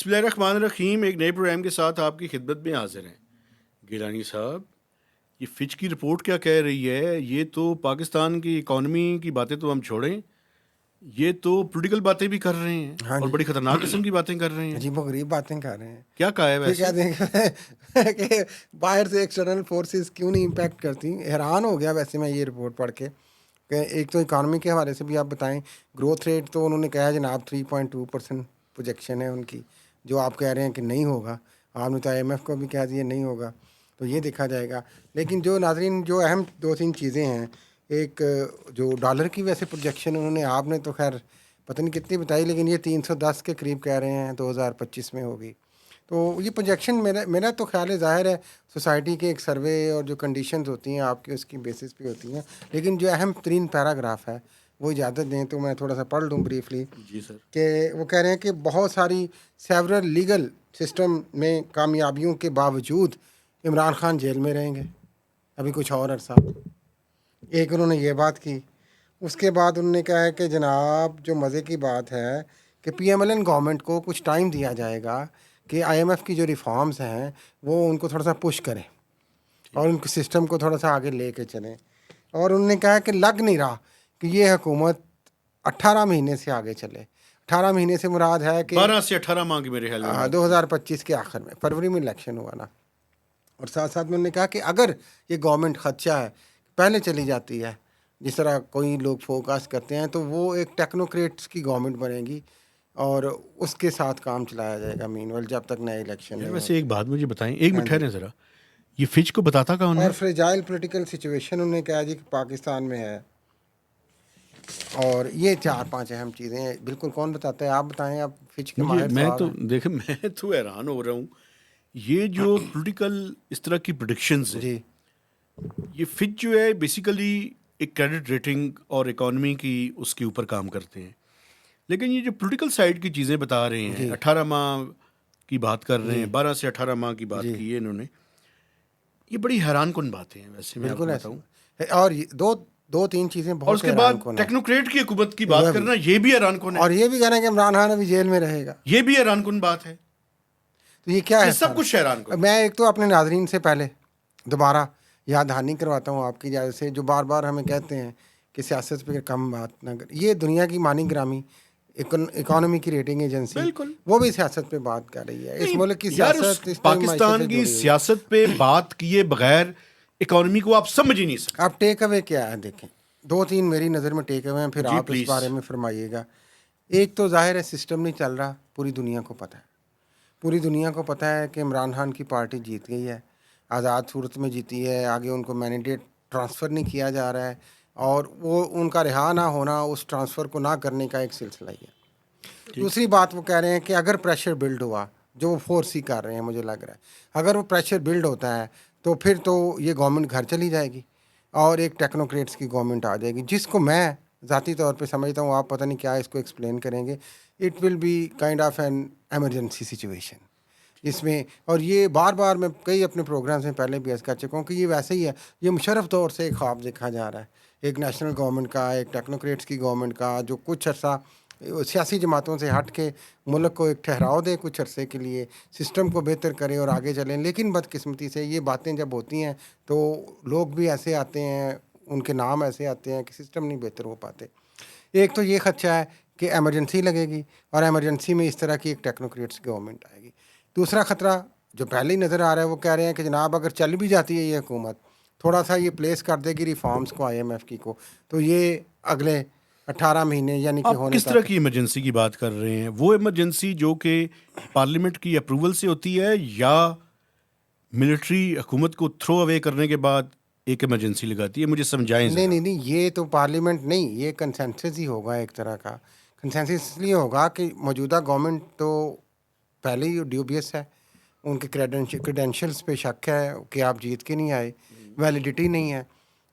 बिस्मिल्लाहिर्रहमानिर्रहीम। एक नए प्रोग्राम के साथ आपकी खिदमत में हाजिर हैं गिलानी साहब। ये फिच की रिपोर्ट क्या कह रही है? ये तो पाकिस्तान की इकॉनमी की बातें तो हम छोड़ें, ये तो पॉलिटिकल बातें भी कर रहे हैं हाँ और जी, बड़ी खतरनाक किस्म की बातें कर रहे हैं। अजीबो-गरीब बातें कर रहे हैं। क्या कहा है फिर कह वैसे? देंगे कि बाहर से एक्सटर्नल फोर्सेस क्यों नहीं इम्पैक्ट करती। हैरान हो गया वैसे मैं ये रिपोर्ट पढ़ के कि एक तो इकॉनमी के हवाले से भी आप बताएं। ग्रोथ रेट तो उन्होंने कहा है जनाब 3.2% प्रोजेक्शन है उनकी, जो आप कह रहे हैं कि नहीं होगा। आपने तो IMF को भी कह दिया नहीं होगा, तो ये देखा जाएगा। लेकिन जो नाज़रीन जो अहम 2-3 चीज़ें हैं, एक जो डॉलर की वैसे प्रोजेक्शन उन्होंने, आपने तो खैर पता नहीं कितनी बताई, लेकिन ये 310 के करीब कह रहे हैं 2025 में होगी। तो ये प्रोजेक्शन मेरा मेरा तो ख्याल है, ज़ाहिर है सोसाइटी के एक सर्वे और जो कंडीशंस होती हैं आपकी उसकी बेसिस पे होती हैं। लेकिन जो अहम तरीन पैराग्राफ है वो इजाज़त दें तो मैं थोड़ा सा पढ़ लूँ ब्रीफली जी सर। कि वो कह रहे हैं कि बहुत सारी सेवरल लीगल सिस्टम में कामयाबियों के बावजूद इमरान खान जेल में रहेंगे अभी कुछ और अरसा। एक उन्होंने ये बात की। उसके बाद उन्होंने कहा है कि जनाब जो मज़े की बात है कि PMLN गवर्नमेंट को कुछ टाइम दिया जाएगा कि IMF की जो रिफॉर्म्स हैं वो उनको थोड़ा सा पुश करें और उनके सिस्टम को थोड़ा सा आगे लेके चलें। और उन्होंने कहा कि लग नहीं रहा कि ये हुकूमत 18 महीने से आगे चले। 18 महीने से मुराद है कि 12 से 18 माह की मेरे ख्याल में बात थी। 2025 के आखिर में, फरवरी में इलेक्शन हुआ ना। और साथ साथ में उन्होंने कहा कि अगर ये गवर्नमेंट खदशा है पहले चली जाती है, जिस तरह कोई लोग फोकस करते हैं, तो वो एक टेक्नोक्रेट्स की गवर्नमेंट बनेगी और उसके साथ काम चलाया जाएगा मीनवेल जब तक नए इलेक्शन यार नहीं वैसे होते। एक बात मुझे बताएं, एक हाँ मिनट जी। ठहरें ज़रा। ये फिच को बताता कौन और है? फ्रेजाइल पॉलिटिकल सिचुएशन उन्होंने कहा जी कि पाकिस्तान में है। और ये 4-5 अहम चीज़ें हैं। बिल्कुल, कौन बताता है? आप बताएं, आप फिच के मुझे माहिर मैं साहब तो हैं। देखे मैं तो हैरान हो रहा हूँ। ये जो पॉलिटिकल इस तरह की प्रिडिक्शंस है, जी ये फिच जो है बेसिकली एक क्रेडिट रेटिंग और इकोनॉमी की उसके ऊपर काम करते हैं। लेकिन ये जो पॉलिटिकल साइड की चीज़ें बता रहे हैं, जी 18 माह की बात कर रहे जी हैं, 12 से 18 माह की बात जी की है इन्होंने। ये बड़ी हैरान कुन बातें हैं वैसे, मैं बिल्कुल आपको ऐसे बताऊं। है। और दो दो तीन चीज़ें और बहुत उसके हैरान बाद कौन है। टेक्नोक्रेट की हुकूमत की बात वह भी, करना, ये भी हैरान कौन है। और ये भी कह रहे हैं कि इमरान खान अभी जेल में रहेगा। ये भी हैरान कन बात है। तो ये क्या ये है सब सारा? कुछ हैरान कन है। मैं एक तो अपने नाजरीन से पहले दोबारा याद दहानी करवाता हूँ आपकी इजाज़त से, जो बार बार हमें कहते हैं कि सियासत पे कम बात ना कर। ये दुनिया की मानी ग्रामी इकोनॉमी की रेटिंग एजेंसी, बिल्कुल वो भी सियासत पे बात कर रही है। इस नहीं मुल्क की यार, उस सियासत इस टाइम मायशे पाकिस्तान से की जुड़ी हुई है। सियासत पे बात किए बगैर इकोनॉमी को आप समझ ही नहीं सकते। अब टेक अवे क्या है देखें, 2-3 मेरी नज़र में टेक अवे हैं, फिर जी आप इस प्लीज। बारे में फरमाइएगा। एक तो जाहिर है सिस्टम नहीं चल रहा, पूरी दुनिया को पता है। पूरी दुनिया को पता है कि इमरान खान की पार्टी जीत गई है, आज़ाद सूरत में जीती है। आगे उनको मैंडेट ट्रांसफ़र नहीं किया जा रहा है और वो उनका रिहा ना होना, उस ट्रांसफ़र को ना करने का एक सिलसिला ही है। ठीक। दूसरी बात वो कह रहे हैं कि अगर प्रेशर बिल्ड हुआ, जो वो फोर्स ही कर रहे हैं मुझे लग रहा है, अगर वो प्रेशर बिल्ड होता है तो फिर तो ये गवर्नमेंट घर चली जाएगी और एक टेक्नोक्रेट्स की गवर्नमेंट आ जाएगी, जिसको मैं ज़ाती तौर पे समझता हूँ, आप पता नहीं क्या इसको एक्सप्लेन करेंगे। It will be kind of N emergency situation इसमें। और ये बार बार मैं कई अपने प्रोग्राम्स में पहले भी अर्ज़ कर चुका हूँ कि ये वैसे ही है। ये मुशर्रफ दौर से एक ख्वाब देखा जा रहा है, एक नेशनल गवर्नमेंट का, एक टेक्नोक्रेट्स की गवर्नमेंट का, जो कुछ अर्सा सियासी जमातों से हट के मुल्क को एक ठहराव दे कुछ अरसे के लिए, सिस्टम को बेहतर करें और आगे चलें। लेकिन बदकिस्मती से ये बातें जब होती हैं तो लोग भी ऐसे आते हैं, उनके नाम ऐसे आते हैं कि सिस्टम नहीं बेहतर हो पाते। एक तो ये खदशा है कि एमरजेंसी लगेगी और एमरजेंसी में इस तरह की एक टेक्नोक्रेट्स गवर्नमेंट आएगी। दूसरा ख़तरा जो पहले ही नज़र आ रहा है, वो कह रहे हैं कि जनाब अगर चल भी जाती है ये हुकूमत, थोड़ा सा ये प्लेस कर देगी रिफॉर्म्स को IMF की को, तो ये अगले 18 महीने यानी कि आप होने किस तरह तक। की इमरजेंसी की बात कर रहे हैं? वो इमरजेंसी जो कि पार्लियामेंट की अप्रूवल से होती है, या मिलिट्री हुकूमत को थ्रो अवे करने के बाद एक इमरजेंसी लगाती है? मुझे समझाएं नहीं ज़रा। नहीं नहीं, ये तो पार्लियामेंट नहीं, ये कंसेंसस ही होगा एक तरह का। कंसेंसस इसलिए होगा कि मौजूदा गवर्नमेंट तो पहले ही ड्यूबियस है, उनके क्रेडेंशियल्स पे शक है कि आप जीत के नहीं आए, वैलिडिटी नहीं है।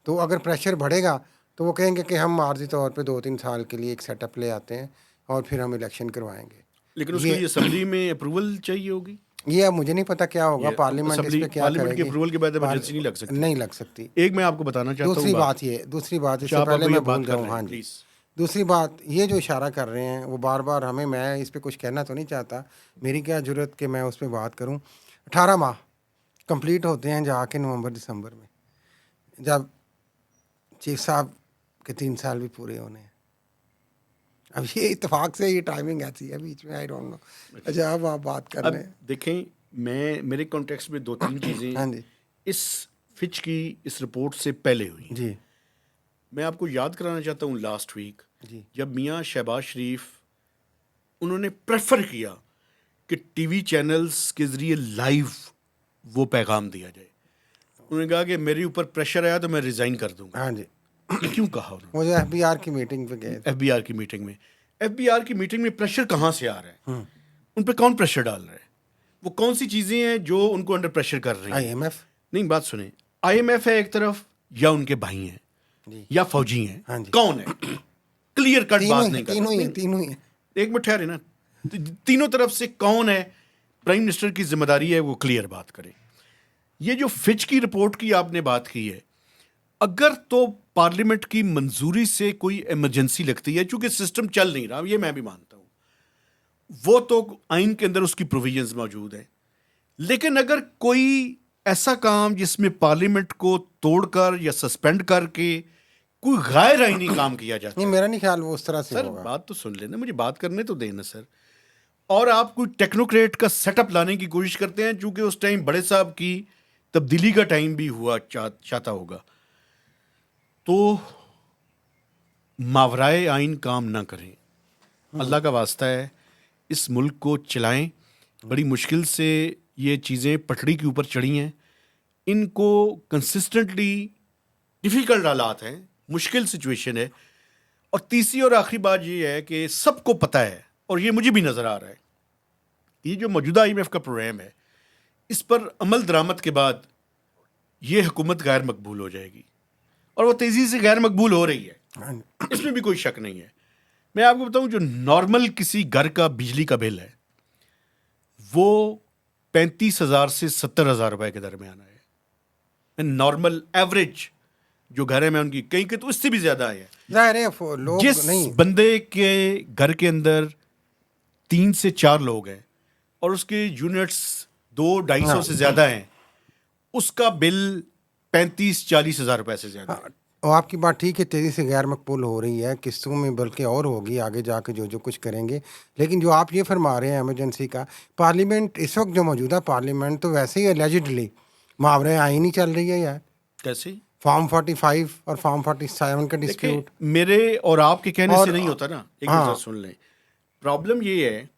तो अगर प्रेशर बढ़ेगा तो वो कहेंगे कि हम आर्जी तौर पे 2-3 साल के लिए एक सेटअप ले आते हैं और फिर हम इलेक्शन करवाएंगे। लेकिन उसके ये लिए असम्बली में अप्रूवल चाहिए होगी। ये अब मुझे नहीं पता क्या होगा, ये पार्लियामेंट इस असम्बली पे क्या पार्लियामेंट की करेगी। अप्रूवल के बाद पार इमरजेंसी नहीं लग सकती। नहीं लग सकती। एक मैं आपको बताना चाहता हूँ दूसरी बात। बात ये, दूसरी बात अच्छा, इससे आप पहले अभी मैं अब भूल बात कर जाऊँ, रहे हाँ हैं, जी, प्लीज़। दूसरी बात, ये जो इशारा कर रहे हैं वो बार बार हमें, मैं इस पे कुछ कहना तो नहीं चाहता, मेरी क्या ज़रूरत कि मैं उस पर बात करूं। 18 माह कंप्लीट होते हैं जाके नवंबर दिसंबर में, जब चीफ साहब के 3 साल भी पूरे होने हैं। अब ये इत्तेफाक से ये टाइमिंग ऐसी है बीच में, आई डोंट नो। अच्छा, अब आप बात कर अब रहे हैं। देखें, मैं मेरे कॉन्टेक्स्ट में 2-3 चीज़ें हाँ जी इस फिच की इस रिपोर्ट से पहले हुई। जी मैं आपको याद कराना चाहता हूँ लास्ट वीक जी जब मियाँ शहबाज शरीफ उन्होंने प्रेफर किया कि टीवी चैनल्स के ज़रिए लाइव वो पैगाम दिया जाए। उन्होंने कहा कि मेरे ऊपर प्रेशर आया तो मैं रिज़ाइन कर दूंगा। हाँ जी। ये क्यों कहा उन्होंने? वो जो FBR की मीटिंग पे गए थे। एफबीआर की मीटिंग में, एफबीआर की मीटिंग में प्रेशर कहाँ से आ रहा है? उन पे कौन प्रेशर डाल रहा है? वो कौन सी चीज़ें हैं जो उनको अंडर प्रेशर कर रही हैं? IMF। नहीं, बात सुने, आईएमएफ है एक तरफ, या उनके भाई हैं, जी या फौजी हैं, हाँ जी। कौन है? क्लियर कट तीनों बात ही नहीं कर तीनों ही नहीं, तीनों ही हैं। एक मिनट ठहरे ना। तीनों तरफ से कौन है? प्राइम मिनिस्टर की जिम्मेदारी है वो क्लियर बात करे। ये जो फिच की रिपोर्ट की आपने बात की है, अगर तो पार्लियामेंट की मंजूरी से कोई इमरजेंसी लगती है, चूंकि सिस्टम चल नहीं रहा, ये मैं भी मानता हूं, वो तो आइन के अंदर उसकी प्रोविजंस मौजूद है। लेकिन अगर कोई ऐसा काम जिसमें पार्लियामेंट को तोड़कर या सस्पेंड करके कोई गैर आईनी काम किया जाता नहीं, है, मेरा नहीं ख्याल वो उस तरह से सर होगा। बात तो सुन लेना, मुझे बात करने तो देना सर। और आप कोई टेक्नोक्रेट का सेटअप लाने की कोशिश करते हैं, चूंकि उस टाइम बड़े साहब की तब्दीली का टाइम भी हुआ चाहता होगा, तो मावराए आइन काम ना करें। अल्लाह का वास्ता है, इस मुल्क को चलाएं। बड़ी मुश्किल से ये चीज़ें पटड़ी के ऊपर चढ़ी हैं, इनको कंसिस्टेंटली, डिफ़िकल्ट हालात हैं, मुश्किल सिचुएशन है। और तीसरी और आखिरी बात ये है कि सबको पता है, और ये मुझे भी नज़र आ रहा है, ये जो मौजूदा IMF का प्रोग्राम है, इस पर अमल दरामद के बाद ये हुकूमत गैर मकबूल हो जाएगी, और वो तेज़ी से गैर मकबूल हो रही है, हाँ जी। इसमें भी कोई शक नहीं है। मैं आपको बताऊं, जो नॉर्मल किसी घर का बिजली का बिल है वो 35,000 से 70,000 रुपए के दरमियान है। नॉर्मल एवरेज जो घर है, मैं उनकी कहीं के तो इससे भी ज्यादा है। जाहिर है लोग जिस नहीं। बंदे के घर के अंदर 3 से 4 लोग हैं और उसके यूनिट्स 200-250 हाँ से ज्यादा हैं, उसका बिल 35-40 हजार रुपए से ज्यादा हाँ, है। और आपकी बात ठीक है, तेज़ी से गैर मकबूल हो रही है किस्तों में, बल्कि और होगी आगे जाके जो जो कुछ करेंगे। लेकिन जो आप ये फरमा रहे हैं इमरजेंसी का, पार्लियामेंट इस वक्त जो मौजूदा पार्लियामेंट तो वैसे ही एलिजिडली मुहावरे आईन ही चल रही है यार। कैसे? फॉर्म 45 और फॉर्म 47 का देखिए, डिस्प्यूट। मेरे और आपके कहने और से नहीं होता ना। एक हाँ। मिनट सुन लें। प्रॉब्लम ये है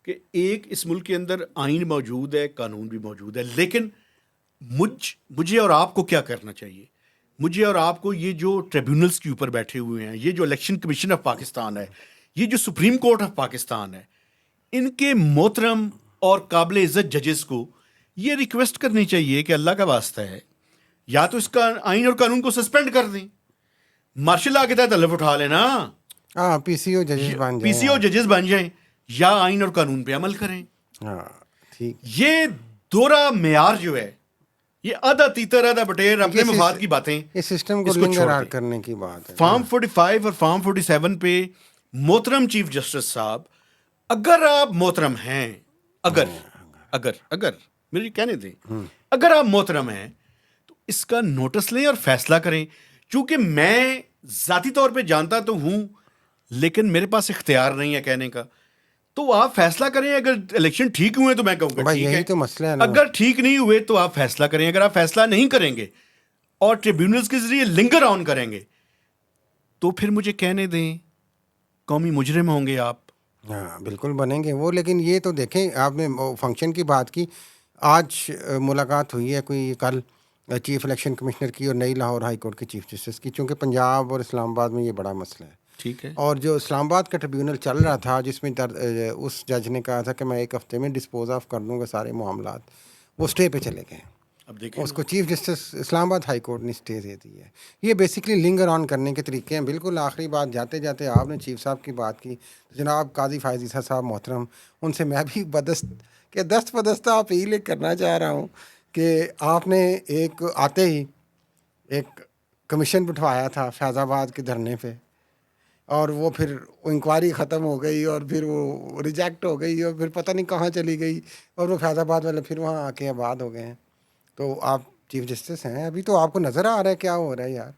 कि एक इस मुल्क के अंदर आइन मौजूद है, कानून भी मौजूद है, लेकिन मुझे और आपको क्या करना चाहिए? मुझे और आपको ये जो ट्रिब्यूनल्स के ऊपर बैठे हुए हैं, ये जो इलेक्शन कमीशन ऑफ पाकिस्तान है, ये जो सुप्रीम कोर्ट ऑफ पाकिस्तान है, इनके मोहतरम और काबिल इज्जत जजेस को ये रिक्वेस्ट करनी चाहिए कि अल्लाह का वास्ता है, या तो इसका आइन और कानून को सस्पेंड कर दें, मार्शल लॉ के तहत हलफ उठा लेना, हाँ, PCO जजेस बन जाए। पीसीओ जजेस बन जाएं, या आइन और कानून पे अमल करें। हाँ ठीक। ये दोहरा मेयार जो है, ये आधा तीतर आधा बटेर, अपने ये मफाद की बातें, इस सिस्टम को इसको लिंगर छोड़ आउट दें। करने की बात है। फॉर्म 45 और फॉर्म 47 पे मोहतरम चीफ जस्टिस साहब, अगर आप मोहतरम हैं, अगर अगर अगर मेरी कहने दें, अगर आप मोहतरम हैं तो इसका नोटिस लें और फैसला करें। चूंकि मैं जाती तौर पे जानता तो हूं, लेकिन मेरे पास इख्तियार नहीं है कहने का, तो आप फैसला करें। अगर इलेक्शन ठीक हुए तो मैं कहूँगा भाई ठीक यही है, तो मसला है ना। अगर ठीक नहीं हुए तो आप फैसला करें। अगर आप फैसला नहीं करेंगे और ट्रिब्यूनल्स के जरिए लिंगर ऑन करेंगे, तो फिर मुझे कहने दें, कौमी मुजरिम होंगे आप। हाँ बिल्कुल बनेंगे वो। लेकिन ये तो देखें, आपने फंक्शन की बात की, आज मुलाकात हुई है कोई कल चीफ इलेक्शन कमिश्नर की और नई लाहौर हाई कोर्ट के चीफ जस्टिस की, चूँकि पंजाब और इस्लामाबाद में ये बड़ा मसला है। ठीक है, और जो इस्लामाबाद का ट्रिब्यूनल चल रहा था, जिसमें उस जज ने कहा था कि मैं 1 हफ्ते में डिस्पोज ऑफ कर दूंगा सारे मामलात, वो स्टे पे चले गए। अब देखिए उसको chief justice Islamabad high court ने स्टे दे दी है। ये बेसिकली लिंगर ऑन करने के तरीके हैं। बिल्कुल आखिरी बात, जाते जाते आपने चीफ साहब की बात की, तो जनाब काजी फायज ईसा साहब मोहतरम, उनसे मैं भी दस्त बदस्ता अपील करना चाह रहा हूँ कि आपने एक आते ही एक कमीशन बिठवाया था फैज़ाबाद के धरने पे, और वो फिर इंक्वायरी ख़त्म हो गई और फिर वो रिजेक्ट हो गई और फिर पता नहीं कहाँ चली गई और वो फैज़ाबाद वाले फिर वहाँ आके आबाद हो गए हैं। तो आप चीफ जस्टिस हैं, अभी तो आपको नज़र आ रहा है क्या हो रहा है यार,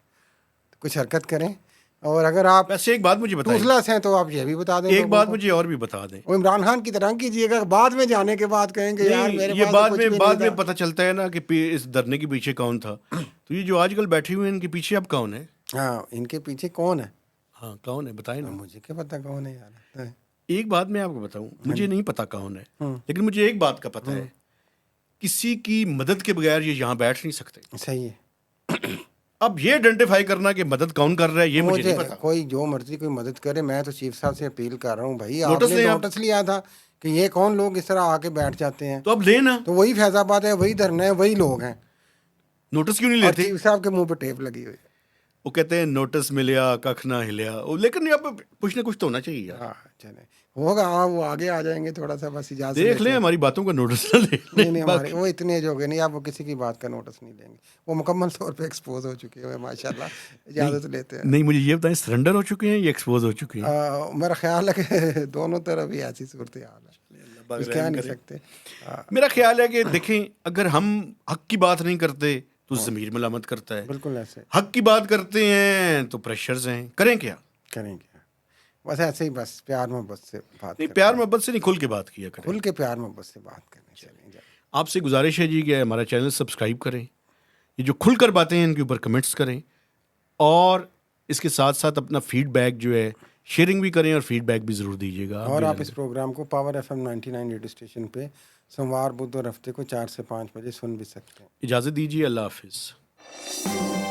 कुछ हरकत करें। और अगर आप वैसे एक बात मुझे बताइए, टूथलेस हैं तो आप ये भी बता दें एक लोगों बात को। मुझे और भी बता दें। वो इमरान खान की तरह कीजिएगा, बाद में जाने के बाद कहेंगे यार नहीं, मेरे ये पास तो कुछ भी बाद नहीं में पता चलता है ना कि इस धरने के पीछे कौन था। तो ये जो आजकल बैठे हुए हैं इनके पीछे अब कौन है? था। हाँ, इनके पीछे कौन है? हाँ, कौन है बताए ना। मुझे क्या पता कौन है यार। एक बात मैं आपको बताऊं, मुझे नहीं पता कौन है, हम्म। लेकिन मुझे एक बात का पता है, किसी की मदद के बगैर ये यहाँ बैठ नहीं सकते। सही है। अब ये आइडेंटिफाई करना कि मदद कौन कर रहा है ये मुझे नहीं पता। कोई जो मर्जी कोई मदद करे, मैं तो चीफ साहब से अपील कर रहा हूँ भाई, नोटिस आपने लें आप। नोटिस लिया था कि ये कौन लोग इस तरह आके बैठ जाते हैं, तो अब लेना, तो वही फैजाबाद है, वही धरना है, वही लोग हैं नोटिस क्यों नहीं और लेते? चीफ साहब के मुंह पे टेप लगी हुई है। वो कहते हैं नोटिस मिलिया कख ना हिलिया, लेकिन अब कुछ ना कुछ तो होना चाहिए यार। हाँ चले, होगा। हाँ, वो आगे आ जाएंगे थोड़ा सा, बस इजाज़त देख लेते लें, हैं। हमारी बातों का नोटिस ना ले नहीं लें हमारे बाकी। वो इतने जो हो गए नहीं, आप वो किसी की बात का नोटिस नहीं लेंगे, वो मुकम्मल तौर पे एक्सपोज हो चुके हैं माशाल्लाह। इजाज़त लेते हैं। नहीं, मुझे ये बताएं, सरेंडर हो चुके हैं या एक्सपोज हो चुके हैं? मेरा ख्याल है कि दोनों तरफ ही ऐसी सूरत हाल है, अल्लाह कुछ पाक कह रहम नहीं करे। सकते। मेरा ख्याल है कि देखें, अगर हम हक की बात नहीं करते तो ज़मीर मलामत करता है, बिल्कुल ऐसे हक की बात करते हैं तो प्रेशर्स हैं, करें क्या? करेंगे, बस ऐसे ही, बस प्यार मोहब्बत से बात नहीं, करते प्यार हैं। मोहब्बत से नहीं, खुल के बात किया करें। खुल के प्यार मोहब्बत से बात करनी चाहिए। आपसे गुजारिश है जी कि हमारा चैनल सब्सक्राइब करें, ये जो खुलकर बातें हैं इनके ऊपर कमेंट्स करें, और इसके साथ साथ अपना फीडबैक जो है शेयरिंग भी करें और फीडबैक भी ज़रूर दीजिएगा। और आप इस प्रोग्राम को पावर FM 99 रेडियो स्टेशन पे सोमवार बुध और हफ्ते को 4 से 5 बजे सुन भी सकते हैं। इजाज़त दीजिए, अल्लाह हाफिज़।